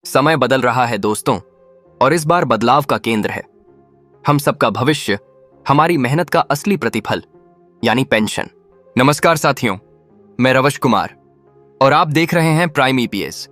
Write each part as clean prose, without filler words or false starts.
समय बदल रहा है दोस्तों, और इस बार बदलाव का केंद्र है हम सबका भविष्य, हमारी मेहनत का असली प्रतिफल यानी पेंशन। नमस्कार साथियों, मैं रवश कुमार और आप देख रहे हैं प्राइम ईपीएस,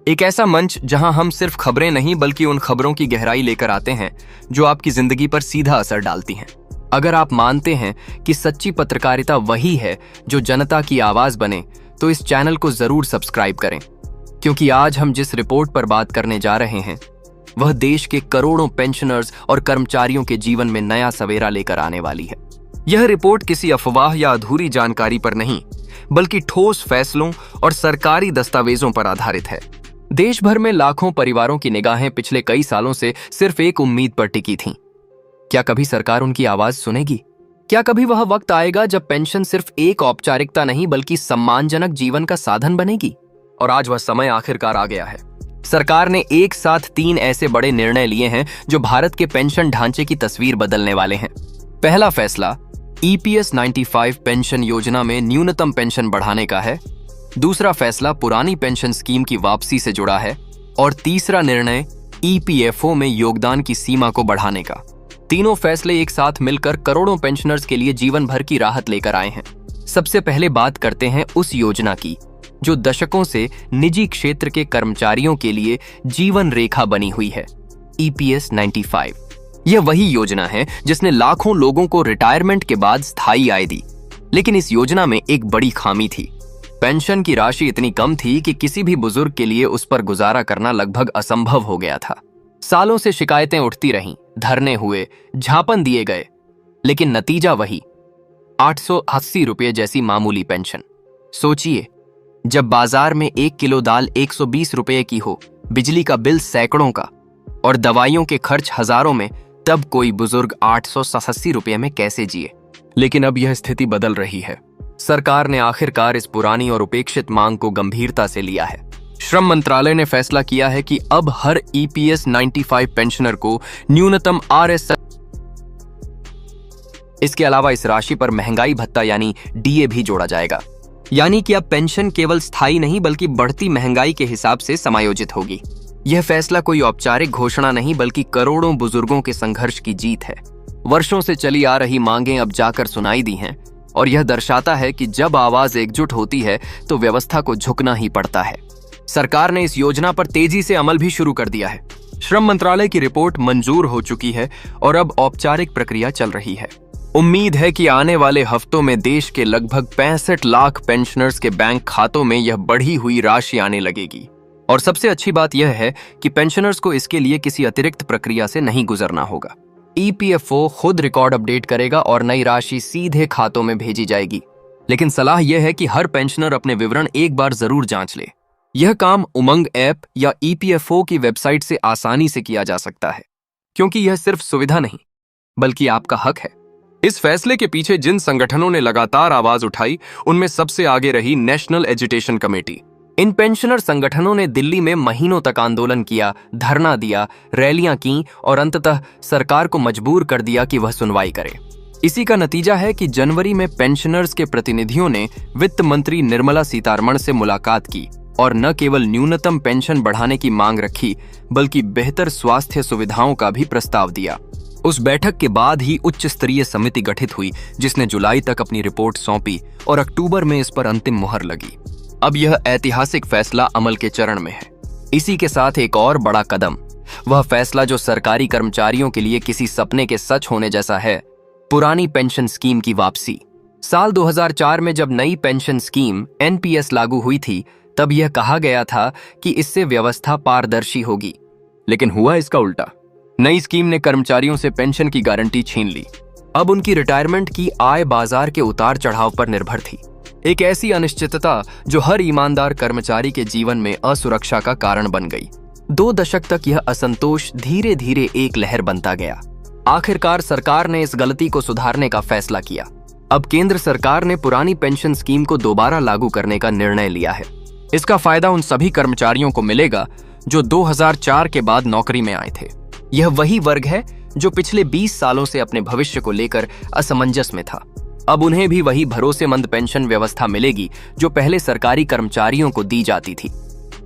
एक ऐसा मंच जहां हम सिर्फ खबरें नहीं बल्कि उन खबरों की गहराई लेकर आते हैं जो आपकी जिंदगी पर सीधा असर डालती हैं। अगर आप मानते हैं कि सच्ची पत्रकारिता वही है जो जनता की आवाज बने, तो इस चैनल को जरूर सब्सक्राइब करें, क्योंकि आज हम जिस रिपोर्ट पर बात करने जा रहे हैं वह देश के करोड़ों पेंशनर्स और कर्मचारियों के जीवन में नया सवेरा लेकर आने वाली है। यह रिपोर्ट किसी अफवाह या अधूरी जानकारी पर नहीं, बल्कि ठोस फैसलों और सरकारी दस्तावेजों पर आधारित है। देश भर में लाखों परिवारों की निगाहें पिछले कई सालों से सिर्फ एक उम्मीद पर टिकी थीं। क्या कभी सरकार उनकी आवाज सुनेगी? क्या कभी वह वक्त आएगा जब पेंशन सिर्फ एक औपचारिकता नहीं बल्कि सम्मानजनक जीवन का साधन बनेगी? और आज वह समय आखिरकार आ गया है। सरकार ने एक साथ 3 ऐसे बड़े निर्णय लिए हैं जो भारत के पेंशन ढांचे की तस्वीर बदलने वाले हैं। पहला फैसला ईपीएस 95 पेंशन योजना में न्यूनतम पेंशन बढ़ाने का है। दूसरा फैसला पुरानी पेंशन स्कीम की वापसी से जुड़ा है और तीसरा निर्णय ईपीएफओ में योगदान की सीमा को बढ़ाने का। तीनों फैसले एक साथ मिलकर करोड़ों पेंशनर्स के लिए जीवन भर की राहत लेकर आए हैं। सबसे पहले बात करते हैं उस योजना की जो दशकों से निजी क्षेत्र के कर्मचारियों के लिए जीवन रेखा बनी हुई है, ईपीएस 95। यह वही योजना है जिसने लाखों लोगों को रिटायरमेंट के बाद स्थायी आय दी। लेकिन इस योजना में एक बड़ी खामी थी। पेंशन की राशि इतनी कम थी कि किसी भी बुजुर्ग के लिए उस पर गुजारा करना लगभग असंभव हो गया था। सालों से शिकायतें उठती रहीं, धरने हुए, झापन दिए गए, लेकिन नतीजा वही 880 रुपये जैसी मामूली पेंशन। सोचिए, जब बाजार में 1 किलो दाल 120 रुपये की हो, बिजली का बिल सैकड़ों का और दवाइयों के खर्च हजारों में, तब कोई बुजुर्ग 880 रुपये में कैसे जिए? लेकिन अब यह स्थिति बदल रही है। सरकार ने आखिरकार इस पुरानी और उपेक्षित मांग को गंभीरता से लिया है। श्रम मंत्रालय ने फैसला किया है कि अब हर ईपीएस 95 पेंशनर को न्यूनतम आरएस। इसके अलावा इस राशि पर महंगाई भत्ता यानी डीए भी जोड़ा जाएगा। यानी कि अब पेंशन केवल स्थायी नहीं बल्कि बढ़ती महंगाई के हिसाब से समायोजित होगी। यह फैसला कोई औपचारिक घोषणा नहीं बल्कि करोड़ों बुजुर्गों के संघर्ष की जीत है। वर्षों से चली आ रही मांगें अब जाकर सुनाई दी हैं और यह दर्शाता है कि जब आवाज एकजुट होती है तो व्यवस्था को झुकना ही पड़ता है। सरकार ने इस योजना पर तेजी से अमल भी शुरू कर दिया है। श्रम मंत्रालय की रिपोर्ट मंजूर हो चुकी है और अब औपचारिक प्रक्रिया चल रही है। उम्मीद है कि आने वाले हफ्तों में देश के लगभग 65 लाख पेंशनर्स के बैंक खातों में यह बढ़ी हुई राशि आने लगेगी। और सबसे अच्छी बात यह है कि पेंशनर्स को इसके लिए किसी अतिरिक्त प्रक्रिया से नहीं गुजरना होगा। ईपीएफओ खुद रिकॉर्ड अपडेट करेगा और नई राशि सीधे खातों में भेजी जाएगी। लेकिन सलाह यह है कि हर पेंशनर अपने विवरण एक बार जरूर जांच ले। यह काम उमंग ऐप या ईपीएफओ की वेबसाइट से आसानी से किया जा सकता है, क्योंकि यह सिर्फ सुविधा नहीं बल्कि आपका हक है। इस फैसले के पीछे जिन संगठनों ने लगातार आवाज उठाई, उनमें सबसे आगे रही नेशनल एजुटेशन कमेटी। इन पेंशनर संगठनों ने दिल्ली में महीनों तक आंदोलन किया, धरना दिया, रैलियां की और अंततः सरकार को मजबूर कर दिया कि वह सुनवाई करे। इसी का नतीजा है कि जनवरी में पेंशनर्स के प्रतिनिधियों ने वित्त मंत्री निर्मला सीतारमण से मुलाकात की और न केवल न्यूनतम पेंशन बढ़ाने की मांग रखी बल्कि बेहतर स्वास्थ्य सुविधाओं का भी प्रस्ताव दिया। उस बैठक के बाद ही उच्च स्तरीय समिति गठित हुई जिसने जुलाई तक अपनी रिपोर्ट सौंपी और अक्टूबर में इस पर अंतिम मुहर लगी। अब यह ऐतिहासिक फैसला अमल के चरण में है। इसी के साथ एक और बड़ा कदम, वह फैसला जो सरकारी कर्मचारियों के लिए किसी सपने के सच होने जैसा है, पुरानी पेंशन स्कीम की वापसी। साल 2004 में जब नई पेंशन स्कीम एनपीएस लागू हुई थी, तब यह कहा गया था कि इससे व्यवस्था पारदर्शी होगी। लेकिन हुआ इसका उल्टा। नई स्कीम ने कर्मचारियों से पेंशन की गारंटी छीन ली। अब उनकी रिटायरमेंट की आय बाजार के उतार चढ़ाव पर निर्भर थी। एक ऐसी अनिश्चितता जो हर ईमानदार कर्मचारी के जीवन में असुरक्षा का कारण बन गई। 2 दशक तक यह असंतोष धीरे धीरे एक लहर बनता गया। आखिरकार सरकार ने इस गलती को सुधारने का फैसला किया। अब केंद्र सरकार ने पुरानी पेंशन स्कीम को दोबारा लागू करने का निर्णय लिया है। इसका फायदा उन सभी कर्मचारियों को मिलेगा जो 2004 के बाद नौकरी में आए थे। यह वही वर्ग है जो पिछले 20 सालों से अपने भविष्य को लेकर असमंजस में था। अब उन्हें भी वही भरोसेमंद पेंशन व्यवस्था मिलेगी जो पहले सरकारी कर्मचारियों को दी जाती थी।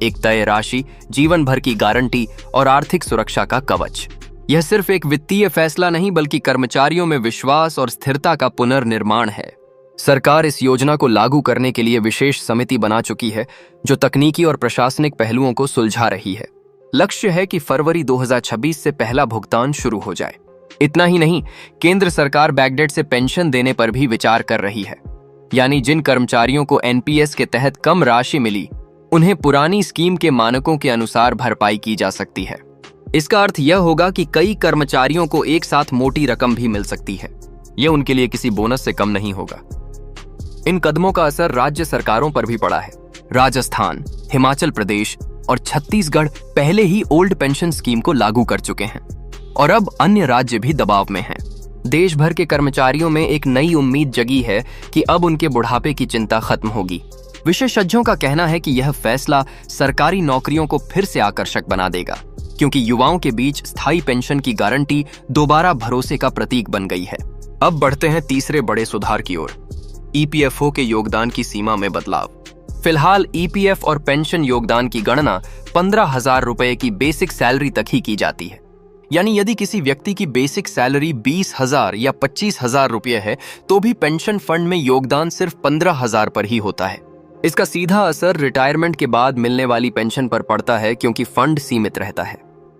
एक तय राशि, जीवन भर की गारंटी और आर्थिक सुरक्षा का कवच। यह सिर्फ एक वित्तीय फैसला नहीं बल्कि कर्मचारियों में विश्वास और स्थिरता का पुनर्निर्माण है। सरकार इस योजना को लागू करने के लिए विशेष समिति बना चुकी है जो तकनीकी और प्रशासनिक पहलुओं को सुलझा रही है। लक्ष्य है कि फरवरी 2026 से पहला भुगतान शुरू हो जाए। इतना ही नहीं, केंद्र सरकार बैकडेट से पेंशन देने पर भी विचार कर रही है, यानी जिन कर्मचारियों को एनपीएस के तहत कम राशि मिली उन्हें पुरानी स्कीम के मानकों के अनुसार भरपाई की जा सकती है। इसका अर्थ यह होगा कि कई कर्मचारियों को एक साथ मोटी रकम भी मिल सकती है। यह उनके लिए किसी बोनस से कम नहीं होगा। इन कदमों का असर राज्य सरकारों पर भी पड़ा है। राजस्थान, हिमाचल प्रदेश और छत्तीसगढ़ पहले ही ओल्ड पेंशन स्कीम को लागू कर चुके हैं और अब अन्य राज्य भी दबाव में हैं। देश भर के कर्मचारियों में एक नई उम्मीद जगी है कि अब उनके बुढ़ापे की चिंता खत्म होगी। विशेषज्ञों का कहना है कि यह फैसला सरकारी नौकरियों को फिर से आकर्षक बना देगा, क्योंकि युवाओं के बीच स्थायी पेंशन की गारंटी दोबारा भरोसे का प्रतीक बन गई है। अब बढ़ते हैं तीसरे बड़े सुधार की ओर, ईपीएफओ के योगदान की सीमा में बदलाव। फिलहाल ईपीएफ और पेंशन योगदान की गणना 15,000 रुपए की बेसिक सैलरी तक ही की जाती है। यानी यदि किसी व्यक्ति की बेसिक सैलरी 20,000 या 25,000 रुपये है तो भी पेंशन फंड में योगदान सिर्फ 15,000 पर ही होता है। इसका सीधा असर रिटायरमेंट के बाद मिलने वाली पेंशन पर पड़ता है, क्योंकि फंड सीमित रहता है।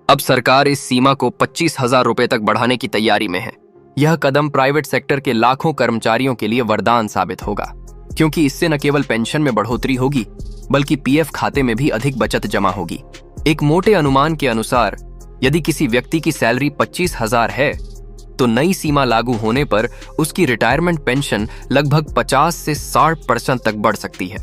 अब सरकार इस सीमा को 25,000 रुपए तक बढ़ाने की तैयारी में है। यह कदम प्राइवेट सेक्टर के लाखों कर्मचारियों के लिए वरदान साबित होगा, क्योंकि इससे न केवल पेंशन में बढ़ोतरी होगी बल्कि पीएफ खाते में भी अधिक बचत जमा होगी। एक मोटे अनुमान के अनुसार यदि किसी व्यक्ति की सैलरी 25,000 है तो नई सीमा लागू होने पर उसकी रिटायरमेंट पेंशन लगभग 50 से 60% तक बढ़ सकती है।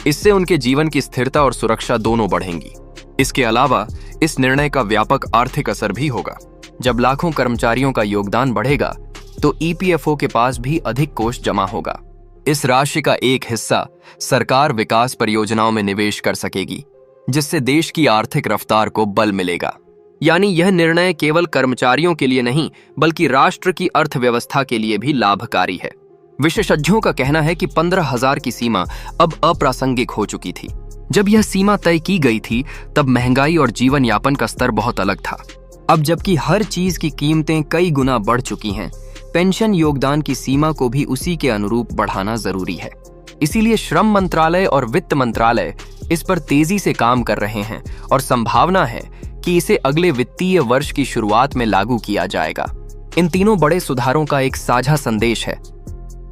इससे उनके जीवन की स्थिरता और सुरक्षा दोनों बढ़ेंगी। इसके अलावा इस निर्णय का व्यापक आर्थिक असर भी होगा। जब लाखों कर्मचारियों का योगदान बढ़ेगा तो ईपीएफओ के पास भी अधिक कोष जमा होगा। इस राशि का एक हिस्सा सरकार विकास परियोजनाओं में निवेश कर सकेगी, जिससे देश की आर्थिक रफ्तार को बल मिलेगा। यानी यह निर्णय केवल कर्मचारियों के लिए नहीं बल्कि राष्ट्र की अर्थव्यवस्था के लिए भी लाभकारी है। विशेषज्ञों का कहना है कि 15,000 की सीमा अब अप्रासंगिक हो चुकी थी। जब यह सीमा तय की गई थी तब महंगाई और जीवन यापन का स्तर बहुत अलग था। अब जबकि हर चीज की कीमतें कई गुना बढ़ चुकी हैं, पेंशन योगदान की सीमा को भी उसी के अनुरूप बढ़ाना जरूरी है। इसीलिए श्रम मंत्रालय और वित्त मंत्रालय इस पर तेजी से काम कर रहे हैं और संभावना है कि इसे अगले वित्तीय वर्ष की शुरुआत में लागू किया जाएगा। इन तीनों बड़े सुधारों का एक साझा संदेश है।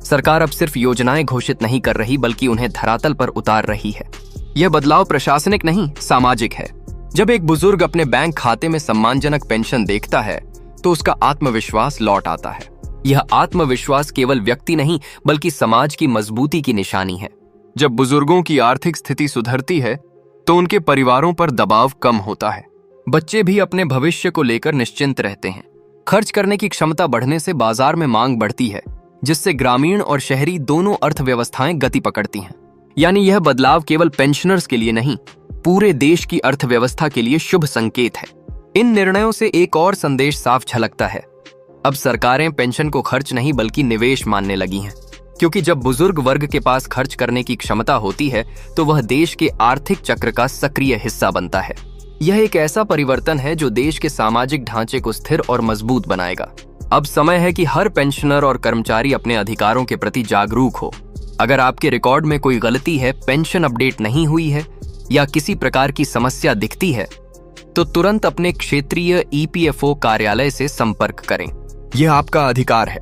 सरकार अब सिर्फ योजनाएं घोषित नहीं कर रही बल्कि उन्हें धरातल पर उतार रही है। यह बदलाव प्रशासनिक नहीं, सामाजिक है। जब एक बुजुर्ग अपने बैंक खाते में सम्मानजनक पेंशन देखता है तो उसका आत्मविश्वास लौट आता है। यह आत्मविश्वास केवल व्यक्ति नहीं बल्कि समाज की मजबूती की निशानी है। जब बुजुर्गों की आर्थिक स्थिति सुधरती है तो उनके परिवारों पर दबाव कम होता है। बच्चे भी अपने भविष्य को लेकर निश्चिंत रहते हैं। खर्च करने की क्षमता बढ़ने से बाजार में मांग बढ़ती है, जिससे ग्रामीण और शहरी दोनों अर्थव्यवस्थाएं गति पकड़ती हैं। यानी यह बदलाव केवल पेंशनर्स के लिए नहीं, पूरे देश की अर्थव्यवस्था के लिए शुभ संकेत है। इन निर्णयों से एक और संदेश साफ झलकता है। अब सरकारें पेंशन को खर्च नहीं बल्कि निवेश मानने लगी हैं, क्योंकि जब बुजुर्ग वर्ग के पास खर्च करने की क्षमता होती है तो वह देश के आर्थिक चक्र का सक्रिय हिस्सा बनता है। यह एक ऐसा परिवर्तन है जो देश के सामाजिक ढांचे को स्थिर और मजबूत बनाएगा। अब समय है कि हर पेंशनर और कर्मचारी अपने अधिकारों के प्रति जागरूक हो। अगर आपके रिकॉर्ड में कोई गलती है, पेंशन अपडेट नहीं हुई है या किसी प्रकार की समस्या दिखती है तो तुरंत अपने क्षेत्रीय ईपीएफओ कार्यालय से संपर्क करें। यह आपका अधिकार है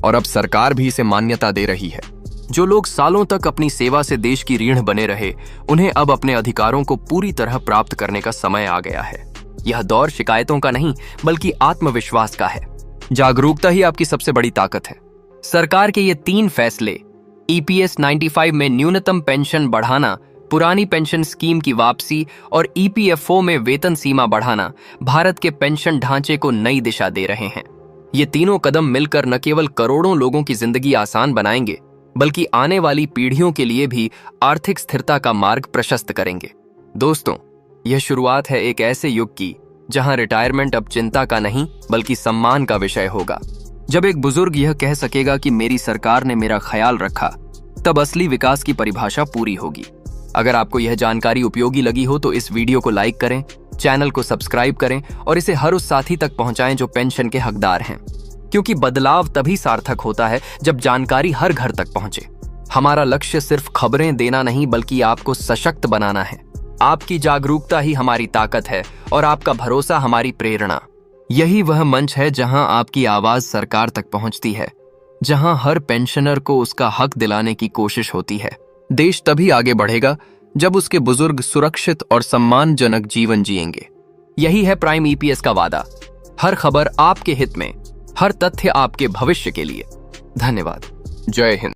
और अब सरकार भी इसे मान्यता दे रही है। जो लोग सालों तक अपनी सेवा से देश की रीढ़ बने रहे, उन्हें अब अपने अधिकारों को पूरी तरह प्राप्त करने का समय आ गया है। यह दौर शिकायतों का नहीं बल्कि आत्मविश्वास का है। जागरूकता ही आपकी सबसे बड़ी ताकत है। सरकार के ये 3 फैसले, ईपीएस 95 में न्यूनतम पेंशन बढ़ाना, पुरानी पेंशन स्कीम की वापसी और ईपीएफओ में वेतन सीमा बढ़ाना, भारत के पेंशन ढांचे को नई दिशा दे रहे हैं। ये तीनों कदम मिलकर न केवल करोड़ों लोगों की जिंदगी आसान बनाएंगे बल्कि आने वाली पीढ़ियों के लिए भी आर्थिक स्थिरता का मार्ग प्रशस्त करेंगे। दोस्तों, यह शुरुआत है एक ऐसे युग की जहां रिटायरमेंट अब चिंता का नहीं बल्कि सम्मान का विषय होगा। जब एक बुजुर्ग यह कह सकेगा कि मेरी सरकार ने मेरा ख्याल रखा, तब असली विकास की परिभाषा पूरी होगी। अगर आपको यह जानकारी उपयोगी लगी हो तो इस वीडियो को लाइक करें, चैनल को सब्सक्राइब करें और इसे हर उस साथी तक पहुंचाएं जो पेंशन के हकदार हैं, क्योंकि बदलाव तभी सार्थक होता है जब जानकारी हर घर तक पहुंचे। हमारा लक्ष्य सिर्फ खबरें देना नहीं बल्कि आपको सशक्त बनाना है। आपकी जागरूकता ही हमारी ताकत है और आपका भरोसा हमारी प्रेरणा। यही वह मंच है जहां आपकी आवाज सरकार तक पहुंचती है, जहां हर पेंशनर को उसका हक दिलाने की कोशिश होती है। देश तभी आगे बढ़ेगा जब उसके बुजुर्ग सुरक्षित और सम्मानजनक जीवन जिएंगे। यही है प्राइम ईपीएस का वादा। हर खबर आपके हित में, हर तथ्य आपके भविष्य के लिए। धन्यवाद। जय हिंद।